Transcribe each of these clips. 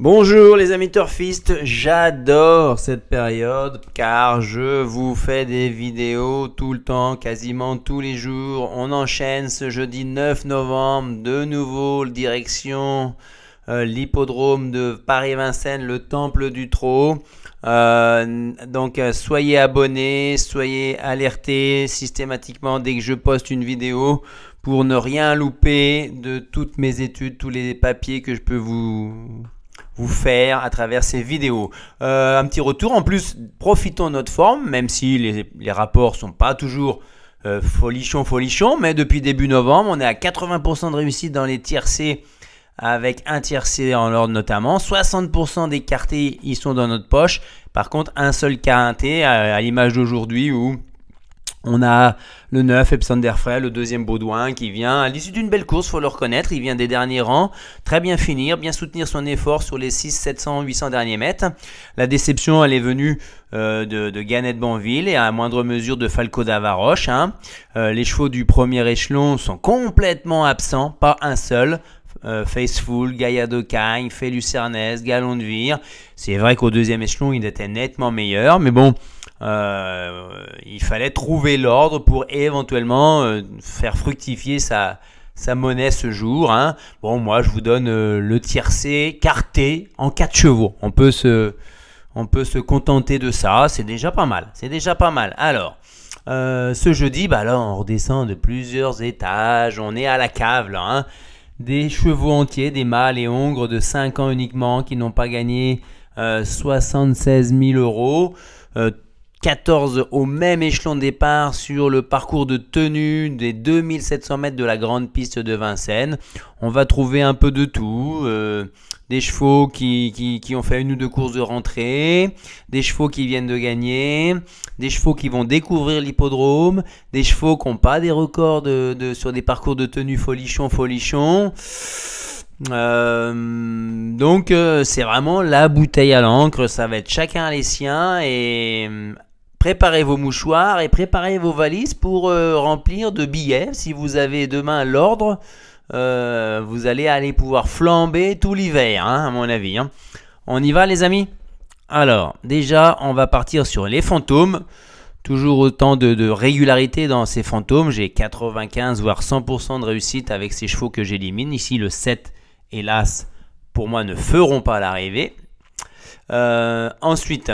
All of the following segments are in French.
Bonjour les amis turfistes, j'adore cette période car je vous fais des vidéos tout le temps, quasiment tous les jours. On enchaîne ce jeudi 9 novembre, de nouveau direction l'hippodrome de Paris-Vincennes, le Temple du Trot. Donc soyez abonnés, soyez alertés systématiquement dès que je poste une vidéo pour ne rien louper de toutes mes études, tous les papiers que je peux vous faire à travers ces vidéos. Un petit retour, en plus profitons de notre forme, même si les rapports sont pas toujours folichons, mais depuis début novembre on est à 80% de réussite dans les tiercés, avec un tiercé en ordre notamment, 60% des quartés ils sont dans notre poche. Par contre un seul quinté à l'image d'aujourd'hui où on a le 9 Epsander Frey, le deuxième Baudouin qui vient à l'issue d'une belle course, faut le reconnaître, il vient des derniers rangs, très bien finir, bien soutenir son effort sur les 600, 700, 800 derniers mètres. La déception elle est venue de Gannet Banville et à moindre mesure de Falco d'Avaroche. Les chevaux du premier échelon sont complètement absents, pas un seul. Faceful, Gaïa de Cagne, Fait Lucernès, Galon de Vire. C'est vrai qu'au deuxième échelon il était nettement meilleur, mais bon, il fallait trouver l'ordre pour éventuellement faire fructifier sa monnaie ce jour. Bon, moi je vous donne le tiercé quarté en 4 chevaux. On peut se contenter de ça, c'est déjà pas mal. C'est déjà pas mal. Alors, ce jeudi, là on redescend de plusieurs étages, on est à la cave là. Des chevaux entiers, des mâles et hongres de 5 ans uniquement qui n'ont pas gagné 76 000 euros. 14 au même échelon de départ sur le parcours de tenue des 2700 mètres de la grande piste de Vincennes. On va trouver un peu de tout, des chevaux qui ont fait une ou deux courses de rentrée, des chevaux qui viennent de gagner, des chevaux qui vont découvrir l'hippodrome, des chevaux qui n'ont pas des records sur des parcours de tenue folichon. Donc c'est vraiment la bouteille à l'encre, ça va être chacun les siens et préparez vos mouchoirs et préparez vos valises pour remplir de billets. Si vous avez demain l'ordre, vous allez pouvoir flamber tout l'hiver, à mon avis. On y va les amis? Alors déjà on va partir sur les fantômes. Toujours autant de régularité dans ces fantômes. J'ai 95 voire 100% de réussite avec ces chevaux que j'élimine. Ici le 7 hélas pour moi ne feront pas l'arrivée. Ensuite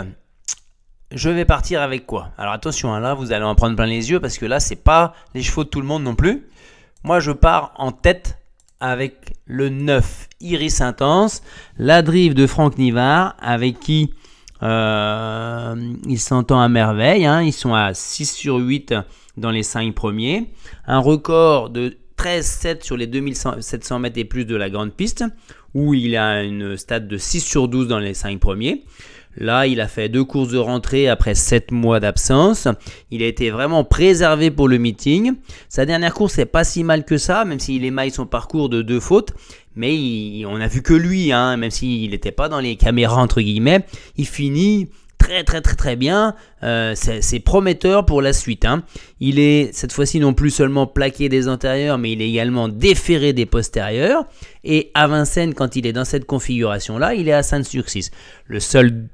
je vais partir avec quoi? Alors attention, là vous allez en prendre plein les yeux parce que là c'est pas les chevaux de tout le monde non plus. Moi je pars en tête avec le 9 Iris Intense, la drive de Franck Nivard avec qui il s'entend à merveille. Ils sont à 6 sur 8 dans les 5 premiers. Un record de 13,7 sur les 2700 mètres et plus de la grande piste où il a une stat de 6 sur 12 dans les 5 premiers. Là, il a fait 2 courses de rentrée après 7 mois d'absence. Il a été vraiment préservé pour le meeting. Sa dernière course, c'est pas si mal que ça, même s'il émaille son parcours de 2 fautes. Mais on a vu que lui, même s'il n'était pas dans les caméras entre guillemets, il finit très bien. C'est prometteur pour la suite. Il est cette fois-ci non plus seulement plaqué des antérieurs, mais il est également déféré des postérieurs. Et à Vincennes, quand il est dans cette configuration-là, il est à 5 sur 6. Le seul,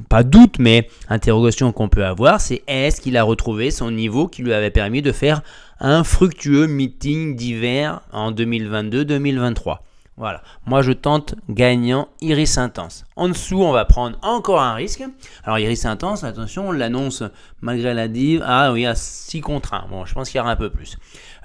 pas doute, mais interrogation qu'on peut avoir, c'est est-ce qu'il a retrouvé son niveau qui lui avait permis de faire un fructueux meeting d'hiver en 2022-2023. Voilà, moi je tente gagnant Iris Intense. En dessous, on va prendre encore un risque. Alors Iris Intense, attention, on l'annonce malgré la div. Ah oui, à 6 contre 1. Bon, je pense qu'il y aura un peu plus.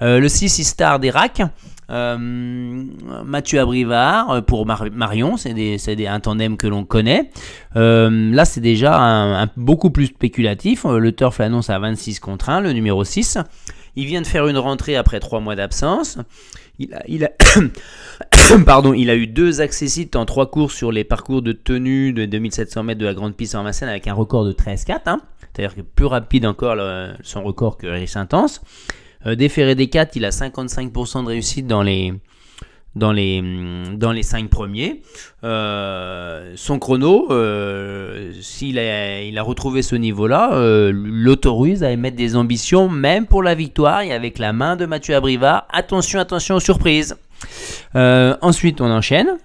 Le 6 Star d'Irak. Mathieu Abrivard pour Marion, c'est un tandem que l'on connaît. Là, c'est déjà beaucoup plus spéculatif. Le turf l'annonce à 26 contre 1, le numéro 6. Il vient de faire une rentrée après 3 mois d'absence. Il a eu 2 accessites en 3 courses sur les parcours de tenue de 2700 mètres de la grande piste en Vincennes avec un record de 13,4. C'est-à-dire que plus rapide encore son record que Iris Intense. Déféré des 4, il a 55% de réussite dans les 5 premiers. Son chrono, s'il a retrouvé ce niveau-là, l'autorise à émettre des ambitions, même pour la victoire, et avec la main de Mathieu Abrivard. Attention aux surprises. Ensuite, on enchaîne.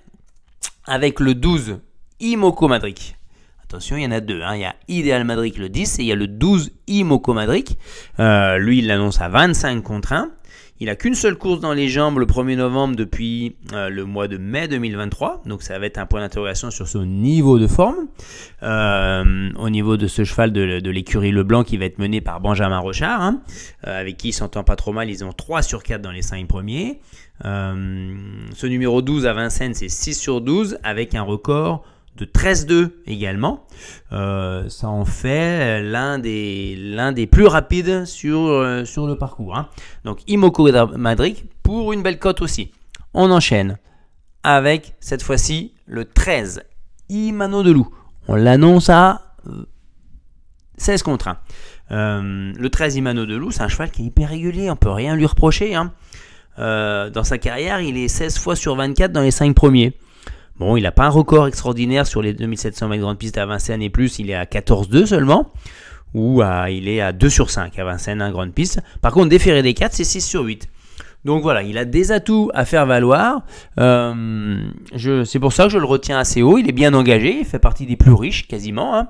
avec le 12 Imoko Madric. Attention, il y en a deux. Il y a Ideal Madric le 10 et il y a le 12 Imoko Madric. Lui, il l'annonce à 25 contre 1. Il n'a qu'une seule course dans les jambes le 1er novembre depuis le mois de mai 2023. Donc ça va être un point d'interrogation sur son niveau de forme. Au niveau de ce cheval de l'écurie Leblanc qui va être mené par Benjamin Rochard, avec qui il s'entend pas trop mal. Ils ont 3 sur 4 dans les 5 premiers. Ce numéro 12 à Vincennes, c'est 6 sur 12 avec un record de 13-2 également. Ça en fait l'un des plus rapides sur le parcours. Donc Imoko Madric pour une belle cote aussi. On enchaîne avec cette fois-ci le 13 Imano de Loup. On l'annonce à 16 contre 1. Le 13 Imano de Loup, c'est un cheval qui est hyper régulier, on peut rien lui reprocher. Dans sa carrière, il est 16 fois sur 24 dans les 5 premiers. Bon, il n'a pas un record extraordinaire sur les 2700 mètres grande piste à Vincennes et plus, il est à 14-2 seulement, ou il est à 2 sur 5 à Vincennes, grande piste. Par contre, déféré des 4, c'est 6 sur 8. Donc voilà, il a des atouts à faire valoir. C'est pour ça que je le retiens assez haut, il est bien engagé, il fait partie des plus riches quasiment.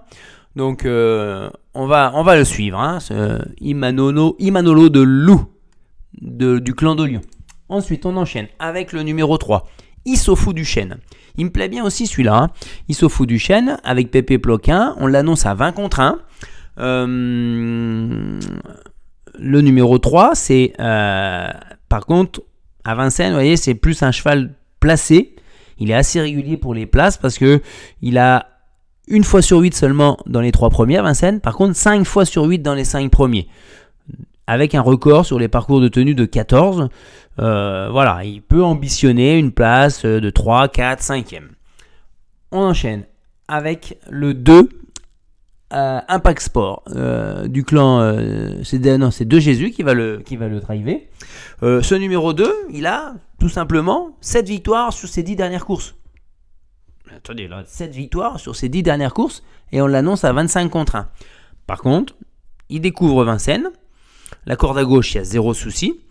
Donc on va le suivre, ce Imanolo de Loup, du clan de Lion. Ensuite, on enchaîne avec le numéro 3, Issoufou du Chêne. Il me plaît bien aussi celui-là. Issoufou du Chêne avec Pépé Ploquin. On l'annonce à 20 contre 1. Le numéro 3, c'est par contre à Vincennes, vous voyez, c'est plus un cheval placé. Il est assez régulier pour les places parce que il a une fois sur 8 seulement dans les 3 premiers à Vincennes. Par contre, 5 fois sur 8 dans les 5 premiers. Avec un record sur les parcours de tenue de 14. Voilà, il peut ambitionner une place de 3, 4, 5e. On enchaîne avec le 2 Impact Sport du clan. C'est De Jésus qui va le driver. Ce numéro 2, il a tout simplement 7 victoires sur ses 10 dernières courses. Attendez, là, 7 victoires sur ses 10 dernières courses et on l'annonce à 25 contre 1. Par contre, il découvre Vincennes. La corde à gauche, il y a 0 souci.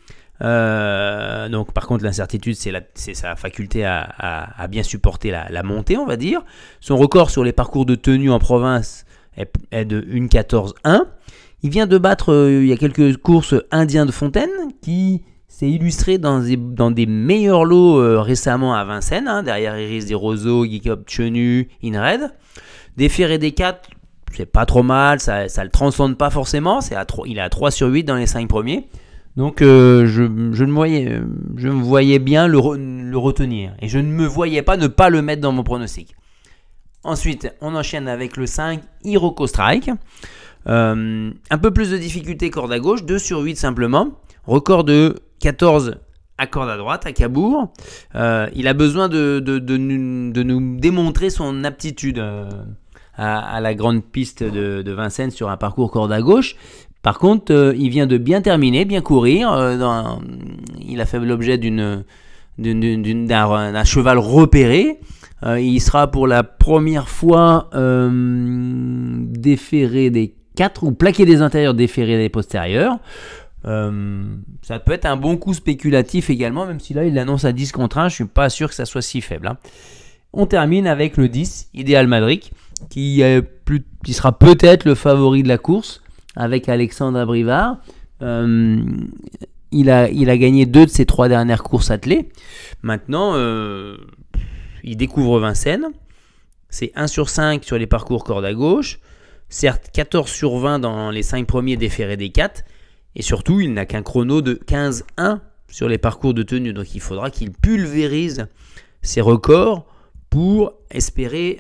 Donc par contre l'incertitude c'est sa faculté à bien supporter la montée, on va dire. Son record sur les parcours de tenue en province est de 1,14,1. Il vient de battre il y a quelques courses Indien de Fontaine qui s'est illustré dans des meilleurs lots récemment à Vincennes, derrière Iris des Roseaux, Geekop Chenu, Inred. Déféré des 4, c'est pas trop mal, ça le transcende pas forcément, il est à 3 sur 8 dans les 5 premiers. Donc je me voyais bien le retenir et je ne me voyais pas ne pas le mettre dans mon pronostic. Ensuite, on enchaîne avec le 5 Hiroko Strike. Un peu plus de difficulté corde à gauche, 2 sur 8 simplement. Record de 14 à corde à droite, à Cabourg. Il a besoin de nous démontrer son aptitude à la grande piste de Vincennes sur un parcours corde à gauche. Par contre, il vient de bien terminer, bien courir. Il a fait l'objet d'un cheval repéré. Il sera pour la première fois déféré des 4 ou plaqué des intérieurs, déféré des postérieurs. Ça peut être un bon coup spéculatif également, même si là il l'annonce à 10 contre 1. Je ne suis pas sûr que ça soit si faible. On termine avec le 10, Ideal Madric, qui sera peut-être le favori de la course. Avec Alexandre Abrivard, il a gagné 2 de ses 3 dernières courses attelées. Maintenant, il découvre Vincennes. C'est 1 sur 5 sur les parcours corde à gauche. Certes, 14 sur 20 dans les 5 premiers déférés des 4. Et surtout, il n'a qu'un chrono de 15-1 sur les parcours de tenue. Donc, il faudra qu'il pulvérise ses records pour espérer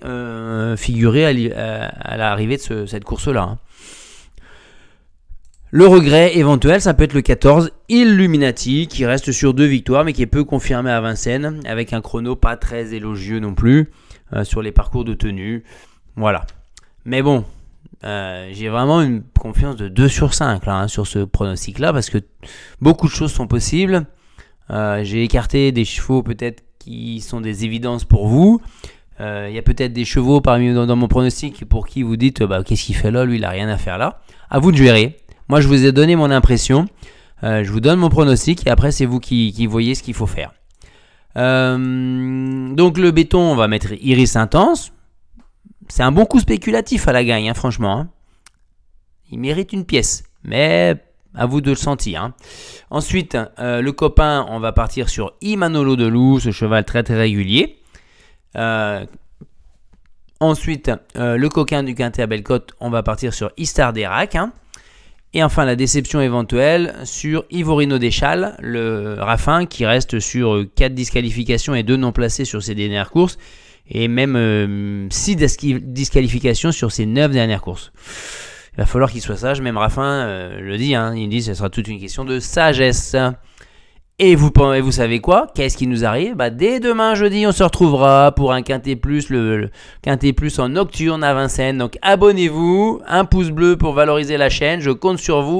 figurer à l'arrivée de cette course-là. Le regret éventuel, ça peut être le 14, Illuminati, qui reste sur 2 victoires, mais qui est peu confirmé à Vincennes, avec un chrono pas très élogieux non plus, sur les parcours de tenue. Voilà. Mais bon, j'ai vraiment une confiance de 2 sur 5 là, sur ce pronostic-là, parce que beaucoup de choses sont possibles. J'ai écarté des chevaux peut-être qui sont des évidences pour vous. Il y a peut-être des chevaux parmi dans mon pronostic pour qui vous dites qu'est-ce qu'il fait là, lui il n'a rien à faire là. À vous de gérer. Moi, je vous ai donné mon impression. Je vous donne mon pronostic et après, c'est vous qui voyez ce qu'il faut faire. Donc le béton, on va mettre Iris Intense. C'est un bon coup spéculatif à la gagne, hein, franchement. Hein. Il mérite une pièce, mais à vous de le sentir. Hein. Ensuite, le copain, on va partir sur Imanolo de Loup, ce cheval très très régulier. Ensuite, le coquin du Quintet à Bellecote, on va partir sur Istar d'Erac. Hein. Et enfin, la déception éventuelle sur Ivorino Deschal, le Raffin, qui reste sur 4 disqualifications et 2 non placés sur ses dernières courses. Et même 6 disqualifications sur ses 9 dernières courses. Il va falloir qu'il soit sage, même Raffin le dit, hein, il dit que ce sera toute une question de sagesse. Et vous savez quoi? Qu'est-ce qui nous arrive? Dès demain jeudi, on se retrouvera pour un Quintet Plus, le Quintet Plus en nocturne à Vincennes. Donc abonnez-vous, un pouce bleu pour valoriser la chaîne, je compte sur vous.